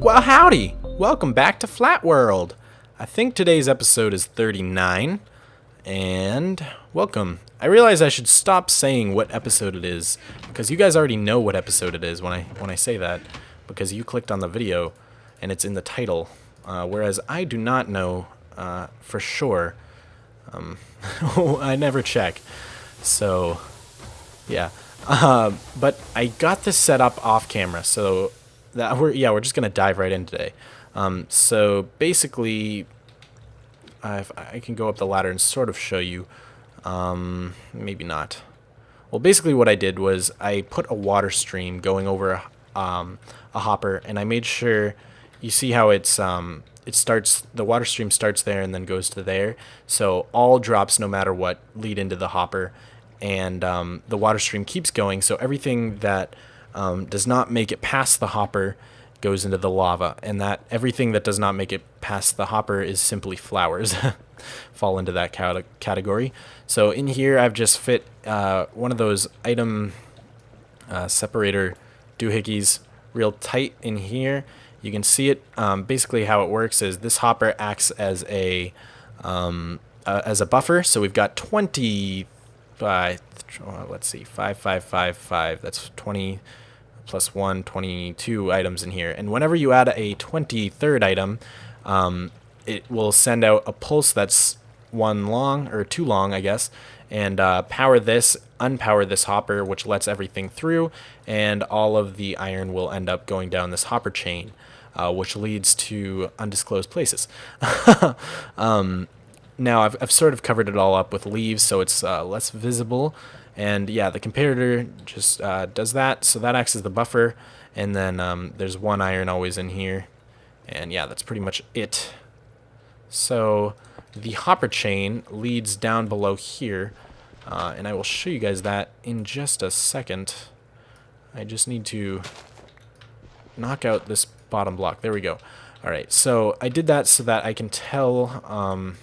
Well, howdy! Welcome back to Flatworld. I think today's episode is 39, and welcome. I realize I should stop saying what episode it is, because you guys already know what episode it is when I say that, because you clicked on the video, and it's in the title, whereas I do not know for sure. I never check, so yeah. But I got this set up off camera, so that we're just gonna dive right in today. So basically, if I can go up the ladder and sort of show you. Maybe not. Well, basically what I did was I put a water stream going over a hopper, and I made sure you see how it starts. The water stream starts there and then goes to there. So all drops, no matter what, lead into the hopper, and the water stream keeps going. So everything that does not make it past the hopper goes into the lava, and that everything that does not make it past the hopper is simply flowers. Fall into that category. So in here I've just fit one of those item separator doohickeys real tight in here. You can see it. Basically how it works is this hopper acts as a buffer. So we've got 25, let's see, 5, 5, 5, 5. That's 20 plus 1, 22 items in here. And whenever you add a 23rd item, it will send out a pulse that's one long, or two long, I guess, and power this, unpower this hopper, which lets everything through, and all of the iron will end up going down this hopper chain, which leads to undisclosed places. Now, I've sort of covered it all up with leaves, so it's less visible. And yeah, the comparator just does that, so that acts as the buffer, and then there's one iron always in here, and yeah, that's pretty much it. So the hopper chain leads down below here, and I will show you guys that in just a second. I just need to knock out this bottom block. There we go. Alright, so I did that so that I can tell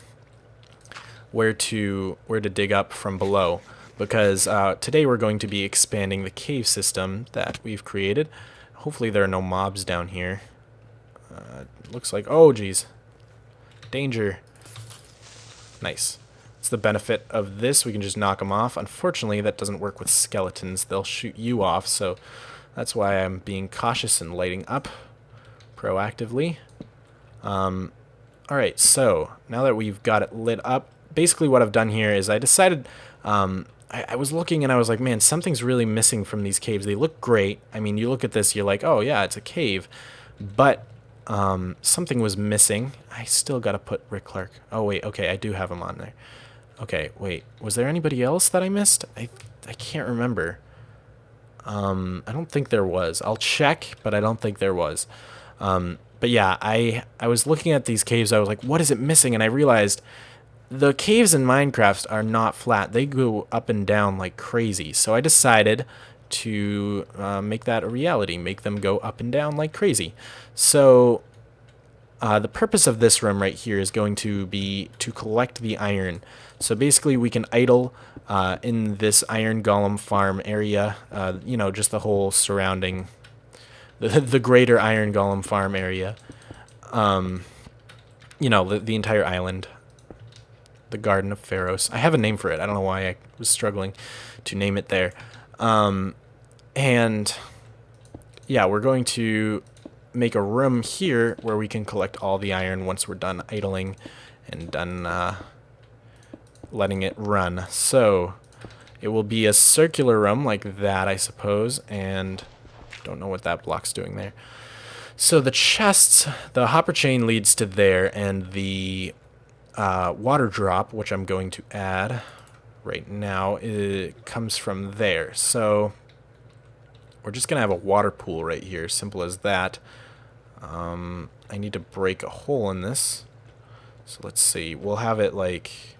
where to dig up from below, because today we're going to be expanding the cave system that we've created. Hopefully there are no mobs down here. Looks like, oh geez, danger. Nice. It's the benefit of this, we can just knock them off. Unfortunately, that doesn't work with skeletons. They'll shoot you off, so that's why I'm being cautious and lighting up proactively. Alright, so now that we've got it lit up, basically what I've done here is I decided, I was looking and I was like, man, something's really missing from these caves. They look great. I mean, you look at this, you're like, oh yeah, it's a cave. But something was missing. I still gotta put Rick Clark. Oh wait, okay, I do have him on there. Okay, wait, was there anybody else that I missed? I can't remember. I don't think there was. I'll check, but I don't think there was. But yeah, I was looking at these caves. I was like, what is it missing? And I realized the caves in Minecraft are not flat. They go up and down like crazy. So I decided to make that a reality, make them go up and down like crazy. So the purpose of this room right here is going to be to collect the iron. So basically we can idle in this iron golem farm area, you know, just the whole surrounding, the greater iron golem farm area, you know, the entire island. The Garden of Pharaohs. I have a name for it. I don't know why I was struggling to name it there. And yeah, we're going to make a room here where we can collect all the iron once we're done idling and done letting it run. So it will be a circular room like that, I suppose, and don't know what that block's doing there. So the chests, the hopper chain leads to there, and the water drop, which I'm going to add right now, it comes from there. So we're just gonna have a water pool right here, simple as that. I need to break a hole in this, so let's see, we'll have it like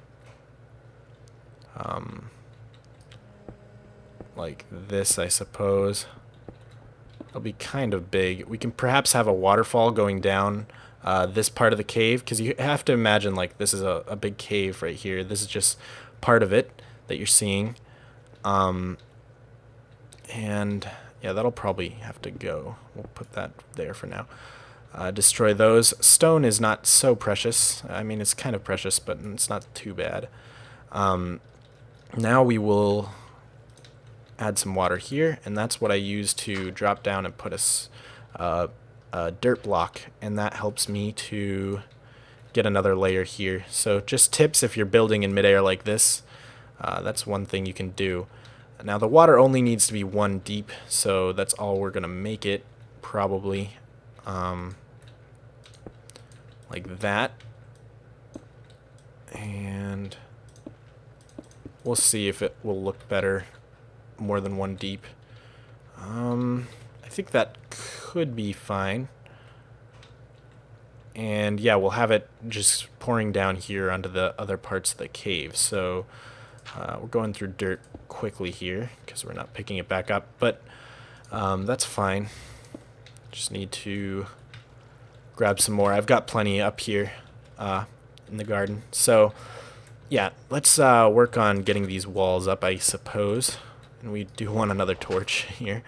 this, I suppose. It'll be kind of big. We can perhaps have a waterfall going down this part of the cave, because you have to imagine like this is a big cave right here. This is just part of it that you're seeing, and yeah, that'll probably have to go. We'll put that there for now. destroy those. Stone is not so precious. I mean, it's kind of precious, but it's not too bad. Now we will add some water here, and that's what I use to drop down and put a dirt block, and that helps me to get another layer here. So just tips if you're building in midair like this, that's one thing you can do. Now the water only needs to be 1 deep, so that's all we're gonna make it, probably. Like that. And we'll see if it will look better more than 1 deep. I think that could be fine. And yeah, we'll have it just pouring down here onto the other parts of the cave. So we're going through dirt quickly here because we're not picking it back up, but that's fine. Just need to grab some more. I've got plenty up here in the garden. So yeah, let's work on getting these walls up, I suppose. And we do want another torch here.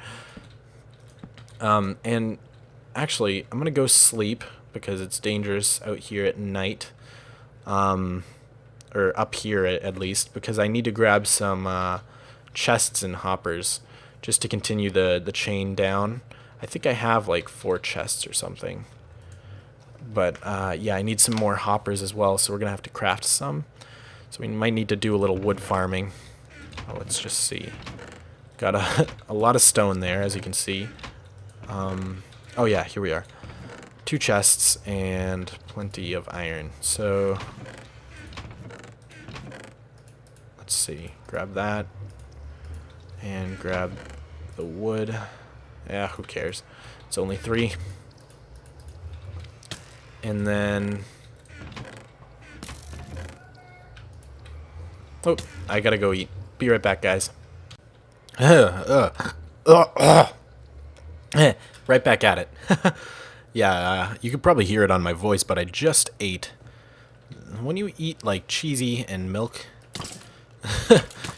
And actually, I'm gonna go sleep because it's dangerous out here at night. Or up here at least, because I need to grab some chests and hoppers just to continue the chain down. I think I have like 4 chests or something. But yeah, I need some more hoppers as well, so we're gonna have to craft some. So we might need to do a little wood farming. Oh, let's just see. Got a lot of stone there, as you can see. Oh yeah, here we are. 2 chests and plenty of iron. So let's see. Grab that and grab the wood. Yeah, who cares? It's only 3. And then oh, I gotta go eat. Be right back, guys. Right back at it. Yeah, you could probably hear it on my voice, but I just ate. When you eat like cheesy and milk,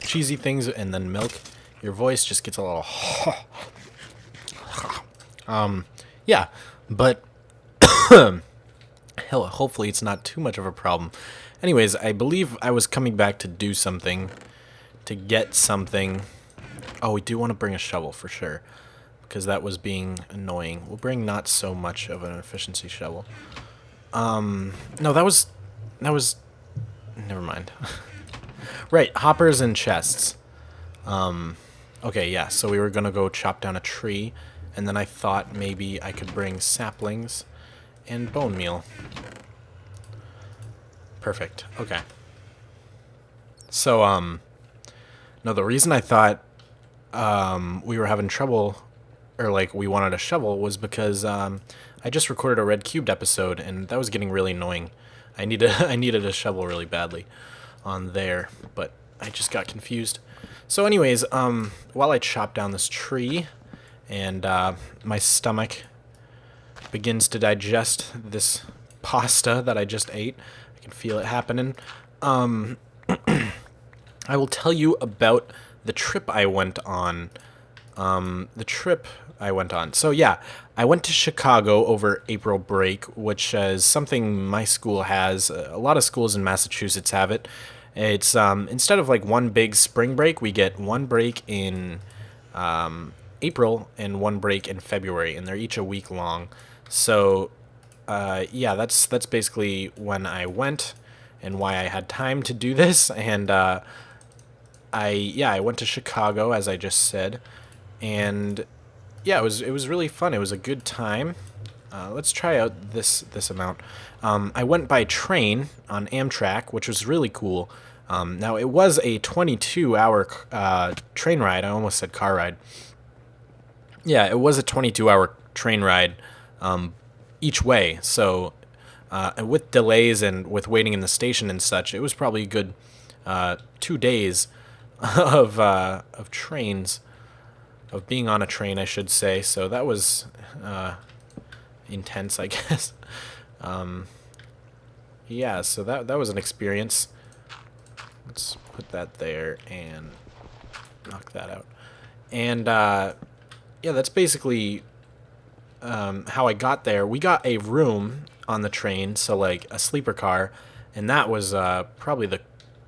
cheesy things and then milk, your voice just gets a little. Yeah, but hell, hopefully it's not too much of a problem. Anyways, I believe I was coming back to do something, to get something. Oh, we do want to bring a shovel for sure, because that was being annoying. We'll bring not so much of an efficiency shovel. No, that was, never mind. Right, hoppers and chests. Okay, yeah, so we were gonna go chop down a tree, and then I thought maybe I could bring saplings and bone meal. Perfect, okay. So, no, the reason I thought we were having trouble, or like we wanted a shovel, was because I just recorded a Red Cubed episode, and that was getting really annoying. I needed a shovel really badly on there, but I just got confused. So anyways, while I chop down this tree, and my stomach begins to digest this pasta that I just ate, I can feel it happening. I will tell you about the trip I went on. So yeah, I went to Chicago over April break, which is something my school has. A lot of schools in Massachusetts have it. It's instead of like one big spring break, we get one break in April and one break in February, and they're each a week long. So yeah, that's basically when I went and why I had time to do this. And I went to Chicago, as I just said, and yeah, it was really fun. It was a good time. Let's try out this amount. I went by train on Amtrak, which was really cool. Now it was a 22-hour train ride. I almost said car ride. Yeah, it was a 22-hour train ride each way. So with delays and with waiting in the station and such, it was probably a good 2 days of trains, of being on a train, I should say. So that was intense, I guess. Yeah, so that was an experience. Let's put that there and knock that out. And yeah, that's basically how I got there, we got a room on the train, so like a sleeper car, and that was probably the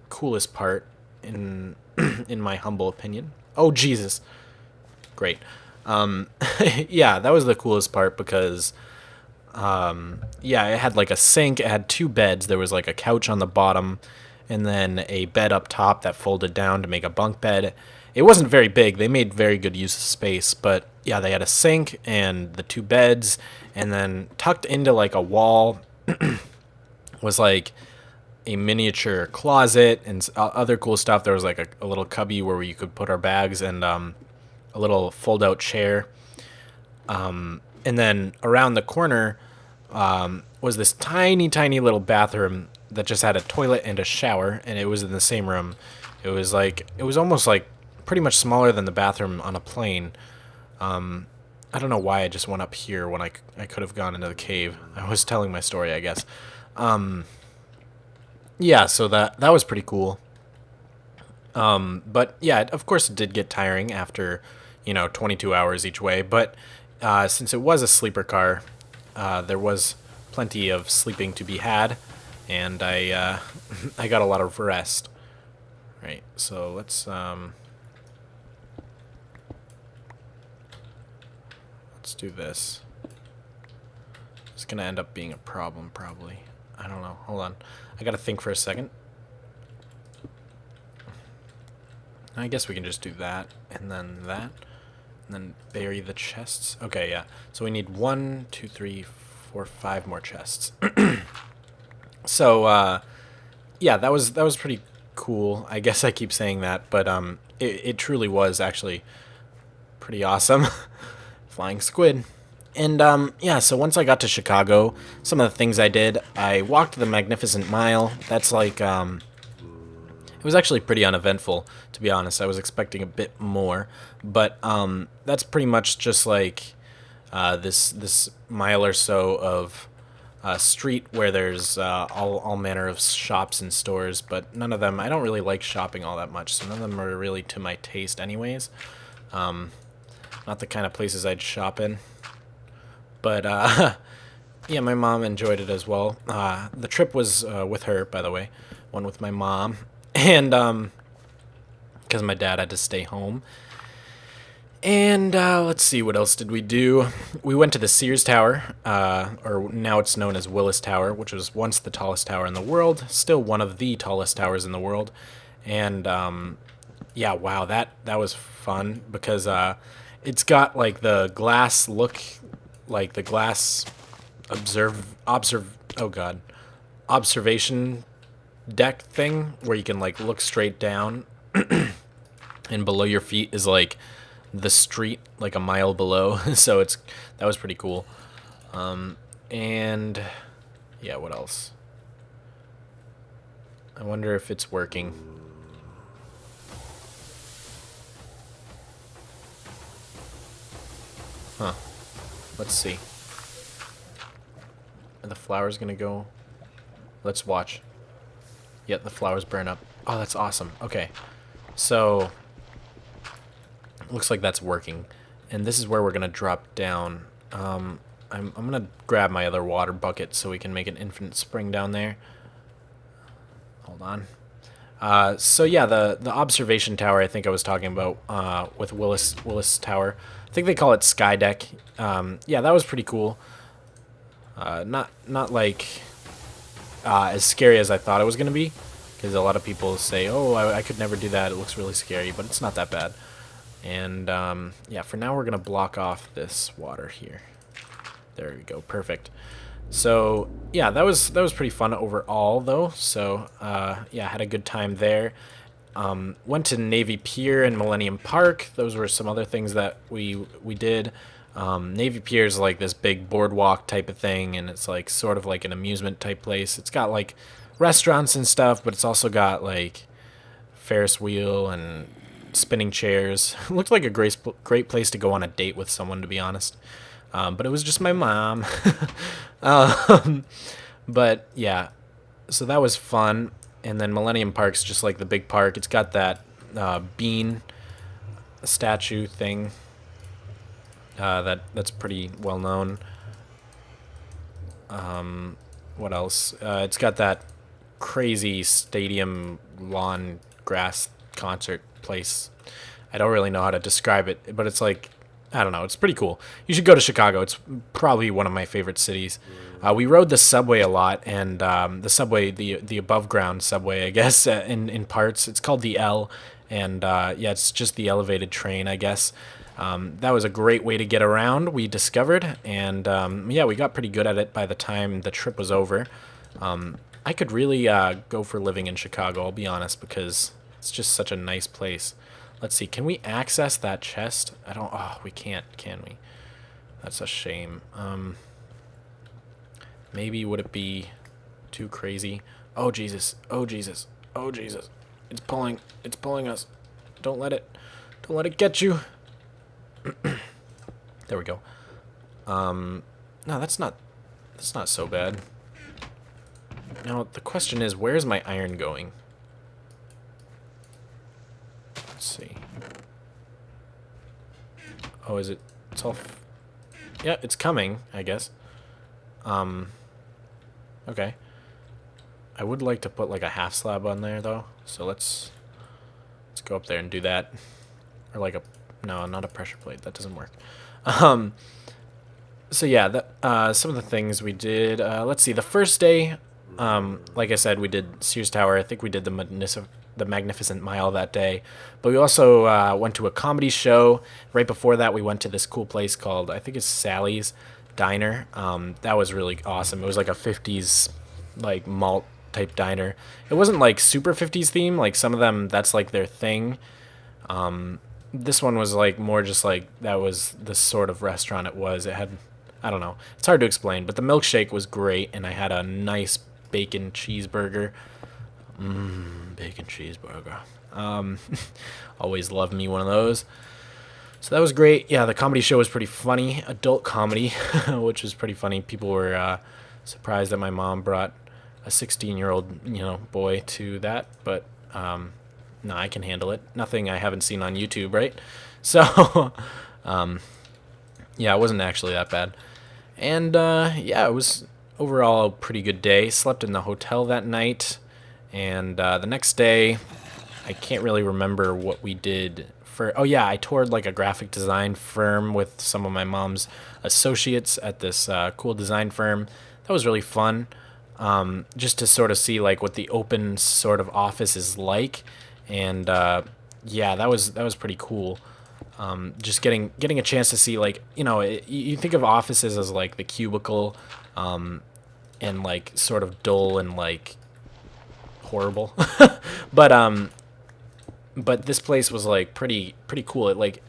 coolest part in in my humble opinion. Oh Jesus, great. Yeah, that was the coolest part because yeah, it had like a sink, it had two beds, there was like a couch on the bottom, and then a bed up top that folded down to make a bunk bed. It wasn't very big. They made very good use of space, but yeah, they had a sink and the two beds, and then tucked into like a wall was like a miniature closet and other cool stuff. There was like a little cubby where you could put our bags and a little fold-out chair. And then around the corner was this tiny, tiny little bathroom that just had a toilet and a shower, and it was in the same room. It was almost like pretty much smaller than the bathroom on a plane. I don't know why I just went up here when I could have gone into the cave. I was telling my story, I guess. Yeah, so that was pretty cool. But yeah, of course it did get tiring after, 22 hours each way. But since it was a sleeper car, there was plenty of sleeping to be had, and I I got a lot of rest. Right, so let's do this. It's gonna end up being a problem, probably. I don't know. Hold on. I gotta think for a second. I guess we can just do that, and then that, and then bury the chests. Okay, yeah. So we need 1, 2, 3, 4, 5 more chests. So, yeah, that was pretty cool. I guess I keep saying that, but it truly was actually pretty awesome. Flying squid. And yeah, so once I got to Chicago, some of the things I did, I walked the Magnificent Mile. That's like it was actually pretty uneventful, to be honest. I was expecting a bit more, but that's pretty much just like this mile or so of street where there's all manner of shops and stores, but none of them. I don't really like shopping all that much, so none of them are really to my taste, anyways. Not the kind of places I'd shop in. But, yeah, my mom enjoyed it as well. The trip was with her, by the way. One with my mom. And, because my dad had to stay home. And, let's see, what else did we do? We went to the Sears Tower, or now it's known as Willis Tower, which was once the tallest tower in the world. Still one of the tallest towers in the world. And, yeah, wow, that was fun, because, it's got, like, the glass look, like the glass observation deck thing where you can like look straight down and below your feet is like the street like a mile below. So that was pretty cool. And yeah, what else? I wonder if it's working. Huh. Let's see. Are the flowers gonna go? Let's watch. Yep, the flowers burn up. Oh, that's awesome. Okay. So, looks like that's working. And this is where we're gonna drop down. I'm gonna grab my other water bucket so we can make an infinite spring down there. Hold on. So yeah, the observation tower I think I was talking about with Willis Tower. I think they call it Sky Deck. Yeah, that was pretty cool. Not like as scary as I thought it was gonna be, because a lot of people say, "Oh, I could never do that. It looks really scary," but it's not that bad. And yeah, for now we're gonna block off this water here. There we go, perfect. So yeah, that was pretty fun overall though. So yeah, had a good time there. Went to Navy Pier and Millennium Park. Those were some other things that we did. Navy Pier is like this big boardwalk type of thing, and it's like sort of like an amusement type place. It's got like restaurants and stuff, but it's also got like Ferris wheel and spinning chairs. It looked like a great place to go on a date with someone, to be honest. But it was just my mom. But yeah, so that was fun. And then Millennium Park's just like the big park. It's got that bean statue thing. That's pretty well known. What else? It's got that crazy stadium lawn grass concert place. I don't really know how to describe it, but it's like, I don't know. It's pretty cool. You should go to Chicago. It's probably one of my favorite cities. We rode the subway a lot, and the subway, the above ground subway, I guess, in parts. It's called the L, and yeah, it's just the elevated train, I guess. That was a great way to get around, we discovered, and yeah, we got pretty good at it by the time the trip was over. I could really go for living in Chicago, I'll be honest, because it's just such a nice place. Let's see, can we access that chest? I don't, oh, we can't, can we? That's a shame. Maybe would it be too crazy? Oh, Jesus, oh, Jesus, oh, Jesus. It's pulling us. Don't let it get you. There we go. No, that's not so bad. Now, the question is, where's my iron going? Let's see. Oh, is it? It's all... Yeah, it's coming, I guess. Okay. I would like to put like a half slab on there, though. So let's go up there and do that. Or like a... No, not a pressure plate. That doesn't work. So yeah, some of the things we did. Let's see. The first day, like I said, we did Sears Tower. I think we did the Magnificent Mile that day. But we also went to a comedy show. Right before that, we went to this cool place called, I think it's Sally's Diner. That was really awesome. It was like a 50s like malt type diner. It wasn't like super 50s theme. Like some of them, that's like their thing. This one was like more just like that was the sort of restaurant it was. It had, I don't know. It's hard to explain, but the milkshake was great, and I had a nice bacon cheeseburger. Bacon cheeseburger. Always love me one of those. So that was great. Yeah, the comedy show was pretty funny. Adult comedy, which was pretty funny. People were surprised that my mom brought a 16-year-old, boy to that, but no, I can handle it. Nothing I haven't seen on YouTube, right? So, yeah, it wasn't actually that bad. And, yeah, it was overall a pretty good day. Slept in the hotel that night. And the next day, I can't really remember what we did. Oh, yeah, I toured, like, a graphic design firm with some of my mom's associates at this cool design firm. That was really fun, just to sort of see, like, what the open sort of office is like. And yeah, that was pretty cool. Just getting a chance to see, like, you think of offices as like the cubicle, and like sort of dull and like horrible, but this place was like pretty cool. It like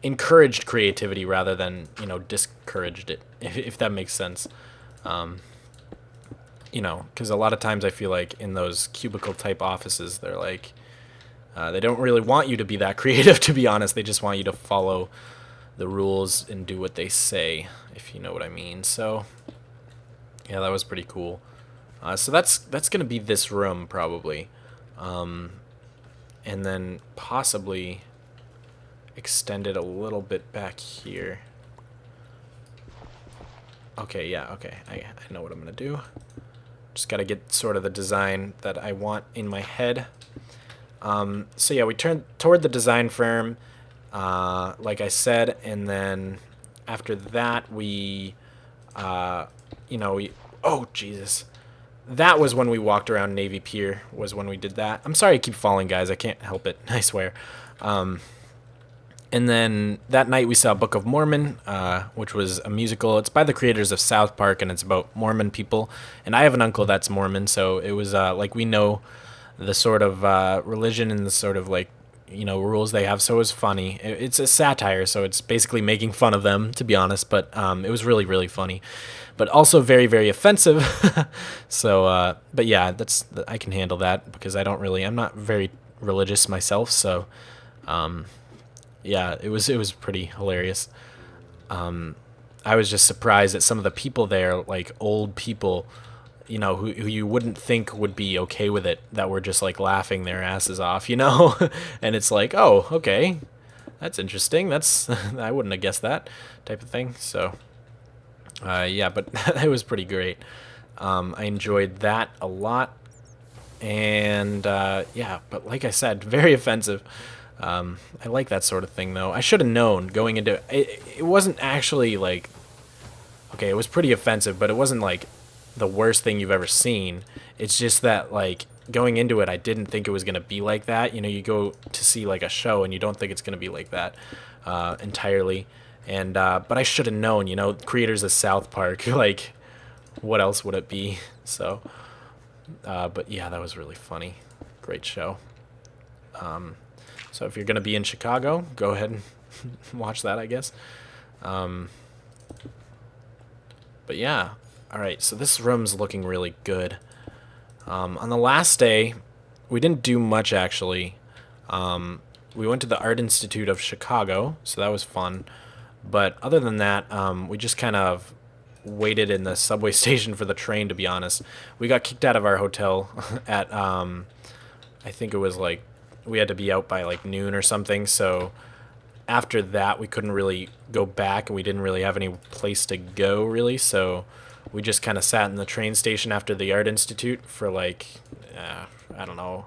encouraged creativity rather than discouraged it, if that makes sense. Because a lot of times I feel like in those cubicle type offices, they're like. They don't really want you to be that creative, to be honest. They just want you to follow the rules and do what they say, if you know what I mean. So, yeah, that was pretty cool. So that's going to be this room, probably. And then possibly extend it a little bit back here. Okay, yeah, okay. I know what I'm going to do. Just got to get sort of the design that I want in my head. So yeah, we turned toward the design firm, like I said, and then after that we, oh Jesus, that was when we walked around Navy Pier, was when we did that. I'm sorry I keep falling, guys, I can't help it, I swear. And then that night we saw Book of Mormon, which was a musical. It's by the creators of South Park, and it's about Mormon people, and I have an uncle that's Mormon, so it was, like, we know the sort of religion and the sort of like rules they have, so it was funny. It's a satire, so it's basically making fun of them, to be honest, but it was really funny, but also very offensive. So but yeah, I can handle that because I'm not very religious myself, so yeah, it was pretty hilarious. I was just surprised that some of the people there, like old people, who you wouldn't think would be okay with it, that were just like laughing their asses off, and it's like, oh, okay, That's interesting. That's I wouldn't have guessed that type of thing. So, yeah, but it was pretty great. I enjoyed that a lot, and yeah, but like I said, very offensive. I like that sort of thing, though. I should have known going into it. It wasn't actually like, okay, it was pretty offensive, but it wasn't like the worst thing you've ever seen. It's just that like going into it, I didn't think it was gonna be like that. You know, you go to see like a show and you don't think it's gonna be like that entirely. And but I should have known. You know, creators of South Park, like, what else would it be? So, but yeah, that was really funny. Great show. So if you're gonna be in Chicago, go ahead and watch that, I guess. But yeah, all right. So this room's looking really good. On the last day, we didn't do much actually. We went to the Art Institute of Chicago, so that was fun. But other than that, we just kind of waited in the subway station for the train, to be honest. We got kicked out of our hotel at, I think it was like, we had to be out by like noon or something. So after that, we couldn't really go back, and we didn't really have any place to go, really. So we just kind of sat in the train station after the Art Institute for like, I don't know,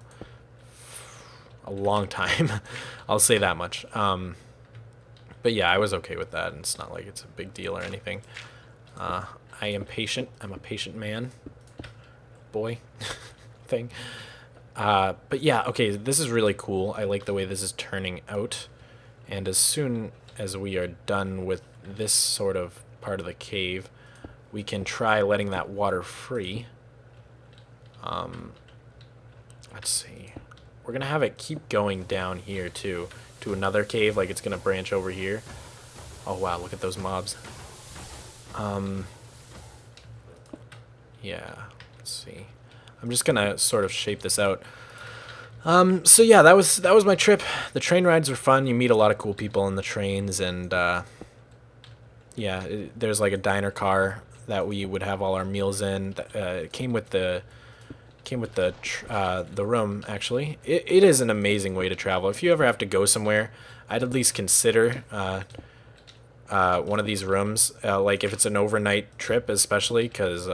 a long time. I'll say that much. But yeah, I was okay with that, and it's not like it's a big deal or anything. I am patient. I'm a patient man. Boy. Thing. But yeah, okay, this is really cool. I like the way this is turning out. And as soon as we are done with this sort of part of the cave, we can try letting that water free. Let's see. We're going to have it keep going down here, too, to another cave, like it's going to branch over here. Oh, wow, look at those mobs. Yeah, let's see. I'm just going to sort of shape this out. So yeah, that was my trip. The train rides were fun. You meet a lot of cool people on the trains, and yeah, there's like a diner car that we would have all our meals in. It came with the room, actually. It is an amazing way to travel. If you ever have to go somewhere, I'd at least consider one of these rooms, like if it's an overnight trip, especially, because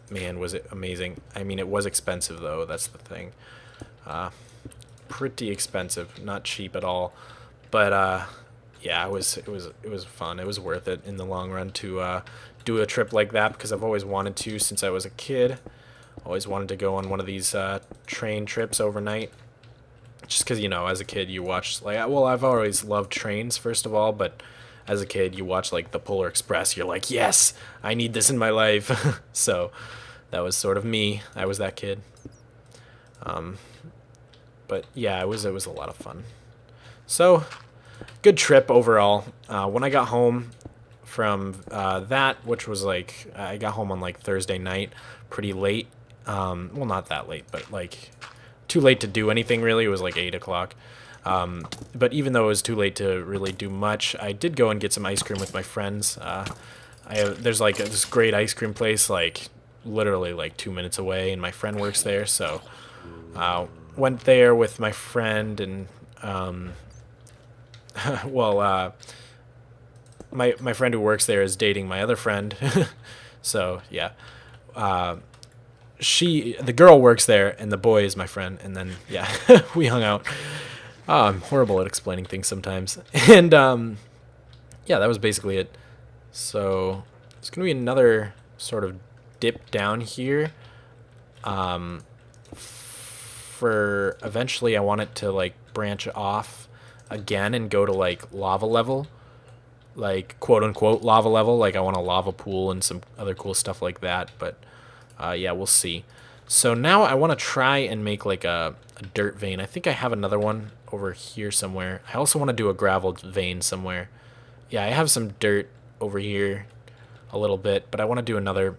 man, was it amazing. I mean, it was expensive though. That's the thing. Pretty expensive, not cheap at all. But yeah, it was fun. It was worth it in the long run to do a trip like that, because I've always wanted to since I was a kid. Always wanted to go on one of these train trips overnight. Just because, you know, as a kid you watch, like, well, I've always loved trains, first of all, but as a kid you watch like the Polar Express, you're like, yes, I need this in my life. So that was sort of me. I was that kid. But yeah, it was a lot of fun. So good trip overall. When I got home from that, which was like, I got home on like Thursday night, pretty late. Well, not that late, but like too late to do anything really. It was like 8 o'clock. But even though it was too late to really do much, I did go and get some ice cream with my friends. There's like this great ice cream place, like literally like 2 minutes away, and my friend works there, so went there with my friend, and well, my friend who works there is dating my other friend, so yeah. The girl works there, and the boy is my friend, and then yeah, we hung out. I'm horrible at explaining things sometimes, and yeah, that was basically it. So it's gonna be another sort of dip down here. For eventually, I want it to like branch off again and go to like lava level, like quote unquote lava level. Like I want a lava pool and some other cool stuff like that. But yeah, we'll see. So now I want to try and make like a dirt vein. I think I have another one over here somewhere. I also want to do a gravel vein somewhere. Yeah, I have some dirt over here a little bit, but I want to do another,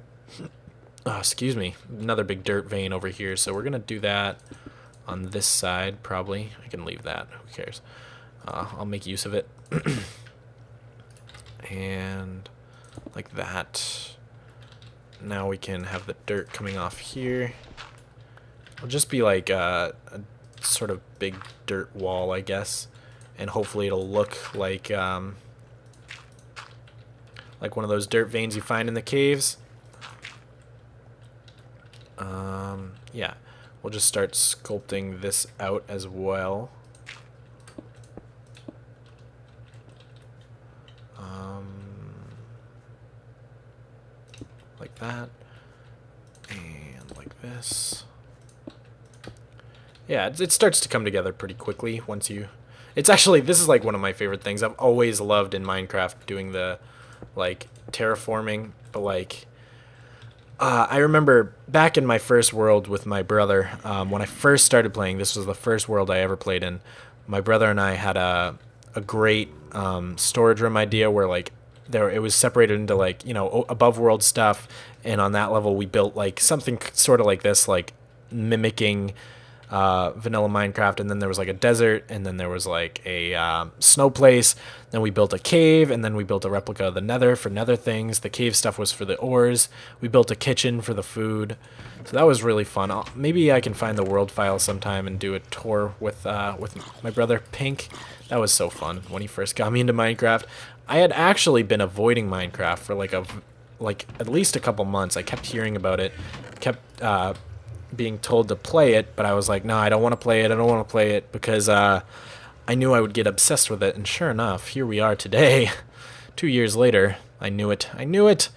excuse me, another big dirt vein over here. So we're going to do that on this side, probably. I can leave that. Who cares? I'll make use of it. And like that. Now we can have the dirt coming off here. It'll just be like a sort of big dirt wall, I guess. and hopefully it'll look like one of those dirt veins you find in the caves. Yeah, we'll just start sculpting this out as well. Like that, and like this. Yeah, it starts to come together pretty quickly once you... It's actually, this is like one of my favorite things. I've always loved in Minecraft doing the, like, terraforming, but like... I remember back in my first world with my brother, when I first started playing, this was the first world I ever played in, my brother and I had a great storage room idea where, like, it was separated into, like, you know, above world stuff, and on that level we built, like, something sort of like this, like, mimicking vanilla Minecraft, and then there was like a desert, and then there was like a snow place, then we built a cave, and then we built a replica of the nether for nether things. The cave stuff was for the ores. We built a kitchen for the food, so that was really fun. Maybe I can find the world file sometime and do a tour with my brother Pink. That was so fun when he first got me into Minecraft. I had actually been avoiding Minecraft for like at least a couple months. I kept hearing about it, kept being told to play it, but I was like, no, I don't want to play it. I don't want to play it because I knew I would get obsessed with it. And sure enough, here we are today, 2 years later. I knew it. I knew it.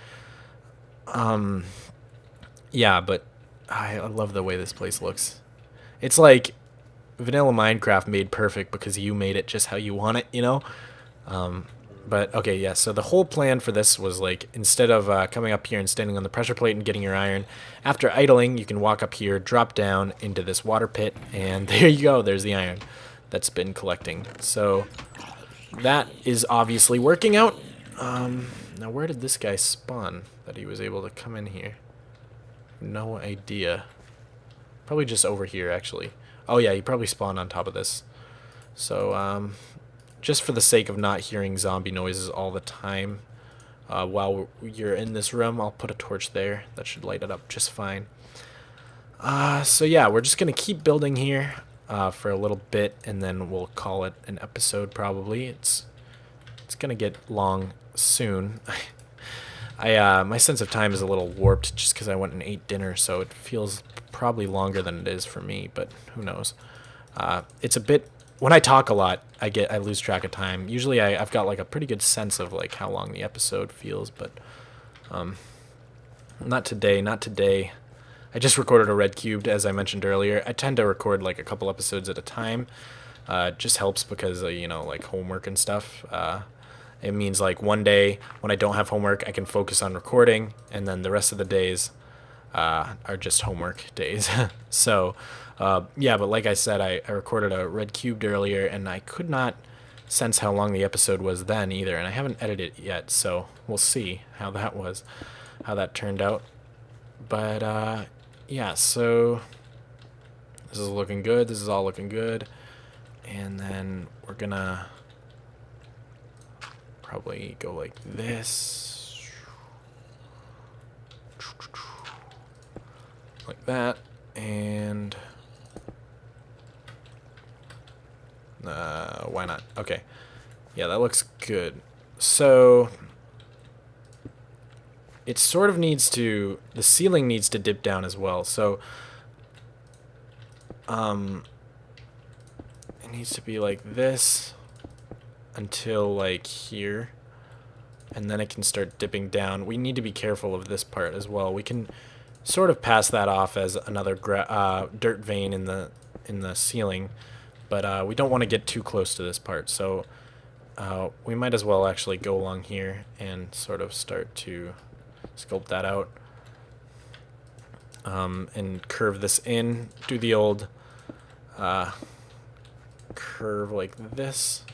Yeah, but I love the way this place looks. It's like vanilla Minecraft made perfect because you made it just how you want it, you know? But, okay, yeah, so the whole plan for this was, like, instead of coming up here and standing on the pressure plate and getting your iron, after idling, you can walk up here, drop down into this water pit, and there you go, there's the iron that's been collecting. So, that is obviously working out. Now, where did this guy spawn that he was able to come in here? No idea. Probably just over here, actually. Oh, yeah, he probably spawned on top of this. So, just for the sake of not hearing zombie noises all the time while you're in this room, I'll put a torch there. That should light it up just fine. So yeah, we're just going to keep building here for a little bit, and then we'll call it an episode probably. It's going to get long soon. My sense of time is a little warped just because I went and ate dinner, so it feels probably longer than it is for me, but who knows. It's a bit... When I talk a lot, I lose track of time. Usually I've got like a pretty good sense of like how long the episode feels, but not today, not today. I just recorded a red cubed, as I mentioned earlier. I tend to record like a couple episodes at a time. It just helps because you know, like homework and stuff. It means like one day when I don't have homework, I can focus on recording, and then the rest of the days are just homework days. So yeah, but like I said, I recorded a red cubed earlier, and I could not sense how long the episode was then either, and I haven't edited it yet, so we'll see how that turned out. But yeah, so this is looking good. This is all looking good, and then we're gonna probably go like this, like that, and why not? Okay. Yeah, that looks good. So it sort of needs to... The ceiling needs to dip down as well. So it needs to be like this until like here. And then it can start dipping down. We need to be careful of this part as well. We can sort of pass that off as another dirt vein in the ceiling. But we don't want to get too close to this part, so we might as well actually go along here and sort of start to sculpt that out and curve this in. Do the old curve like this.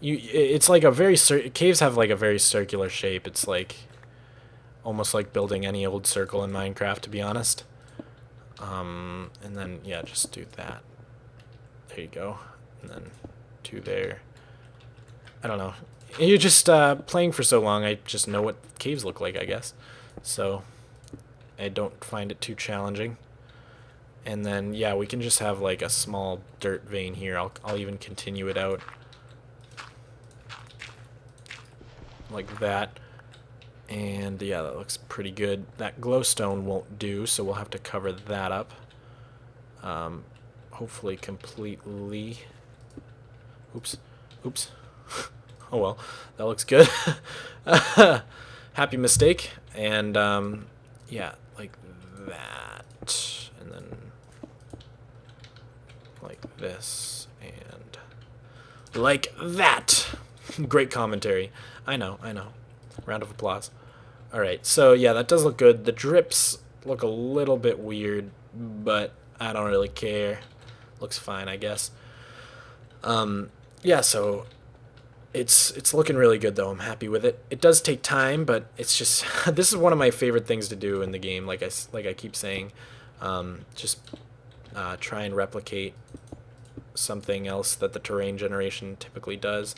It's like a very caves have like a very circular shape. It's like almost like building any old circle in Minecraft, to be honest. And then yeah, just do that. There you go, and then 2 there. I don't know. You're just playing for so long, I just know what caves look like, I guess. So I don't find it too challenging. And then, yeah, we can just have like a small dirt vein here. I'll even continue it out like that. And yeah, that looks pretty good. That glowstone won't do, so we'll have to cover that up. Hopefully completely. Oops. Oops. Oh well, that looks good. Happy mistake. And yeah, like that. And then like this. And like that. Great commentary. I know, I know. Round of applause. Alright, so yeah, that does look good. The drips look a little bit weird, but I don't really care. Looks fine, I guess. Yeah, so it's looking really good, though. I'm happy with it. It does take time, but it's just this is one of my favorite things to do in the game. Like I keep saying, just try and replicate something else that the terrain generation typically does.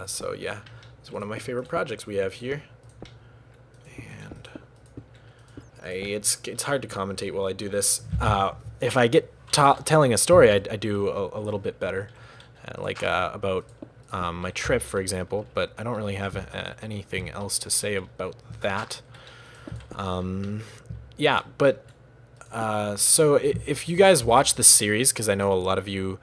So yeah, it's one of my favorite projects we have here, and it's hard to commentate while I do this. If I get telling a story, I do a little bit better, like about my trip, for example. But I don't really have anything else to say about that. Yeah, but so if you guys watch the series, because I know a lot of you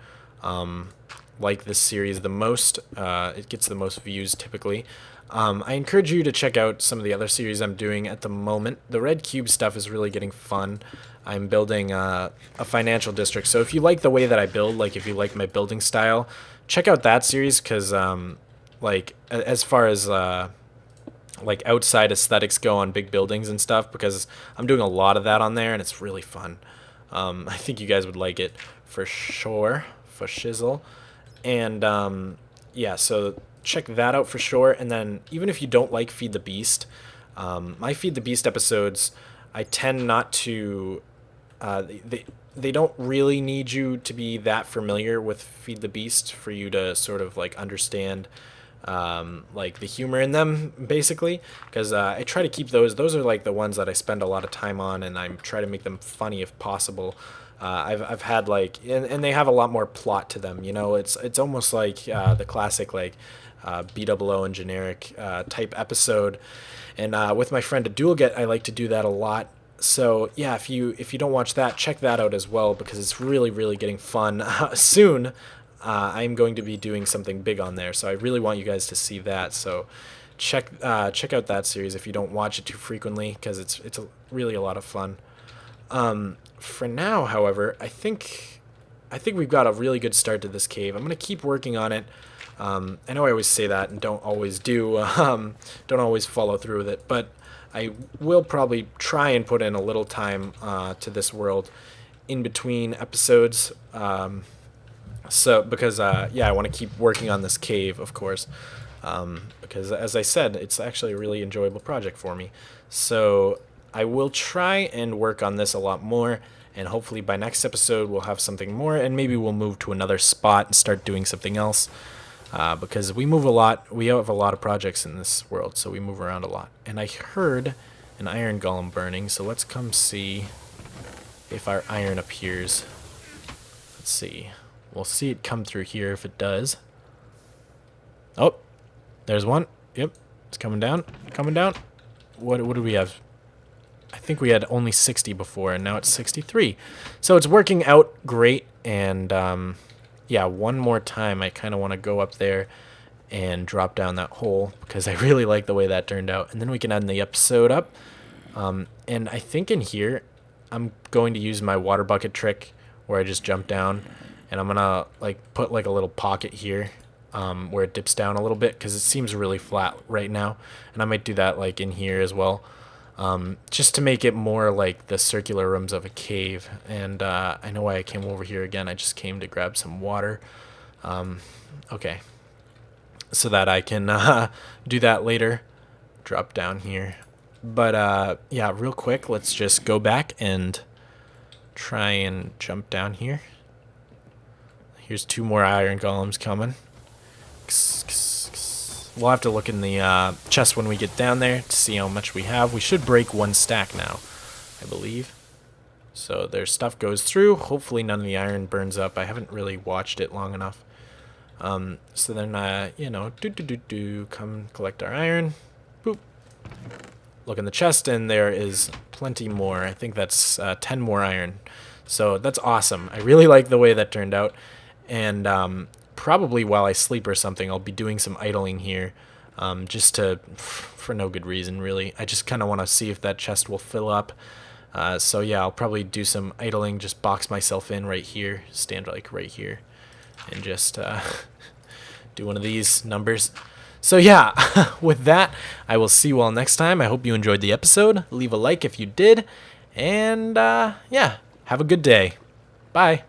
like this series the most, it gets the most views typically. I encourage you to check out some of the other series I'm doing at the moment. The Red Cube stuff is really getting fun. I'm building a financial district, so if you like the way that I build, like if you like my building style, check out that series, because like as far as like outside aesthetics go on big buildings and stuff, because I'm doing a lot of that on there, and it's really fun. I think you guys would like it for sure, for shizzle. And yeah, so check that out for sure. And then even if you don't like Feed the Beast, my Feed the Beast episodes, I tend not to they don't really need you to be that familiar with Feed the Beast for you to sort of like understand like the humor in them, basically, because I try to keep those are like the ones that I spend a lot of time on, and I try to make them funny if possible. I've had like, and they have a lot more plot to them. You know, it's almost like the classic like B-double-O and generic type episode. And with my friend Adulget, I like to do that a lot. So yeah, if you don't watch that, check that out as well, because it's really getting fun. Soon, I'm going to be doing something big on there, so I really want you guys to see that. So check out that series if you don't watch it too frequently, because it's really a lot of fun. For now, however, I think we've got a really good start to this cave. I'm going to keep working on it. I know I always say that and don't always don't always follow through with it, but I will probably try and put in a little time to this world in between episodes. So because yeah, I want to keep working on this cave, of course, because as I said, it's actually a really enjoyable project for me. So I will try and work on this a lot more, and hopefully by next episode we'll have something more, and maybe we'll move to another spot and start doing something else, because we move a lot. We have a lot of projects in this world, so we move around a lot. And I heard an iron golem burning, so let's come see if our iron appears. Let's see. We'll see it come through here if it does. Oh, there's one. Yep, it's coming down. Coming down. What do we have? I think we had only 60 before, and now it's 63. So it's working out great. And yeah, one more time, I kind of want to go up there and drop down that hole, because I really like the way that turned out. And then we can end the episode up. And I think in here, I'm going to use my water bucket trick, where I just jump down, and I'm gonna like put like a little pocket here, where it dips down a little bit, because it seems really flat right now. And I might do that like in here as well. Just to make it more like the circular rooms of a cave. And I know why I came over here again. I just came to grab some water. Okay. So that I can do that later. Drop down here. But yeah, real quick, let's just go back and try and jump down here. Here's 2 more iron golems coming. We'll have to look in the chest when we get down there to see how much we have. We should break 1 stack now, I believe. So their stuff goes through. Hopefully none of the iron burns up. I haven't really watched it long enough. So then, you know, come collect our iron. Boop. Look in the chest, and there is plenty more. I think that's 10 more iron. So that's awesome. I really like the way that turned out. And probably while I sleep or something, I'll be doing some idling here. Just for no good reason, really. I just kind of want to see if that chest will fill up. So yeah, I'll probably do some idling, just box myself in right here, stand like right here, and just do one of these numbers. So yeah, with that, I will see you all next time. I hope you enjoyed the episode. Leave a like if you did, and yeah, have a good day. Bye.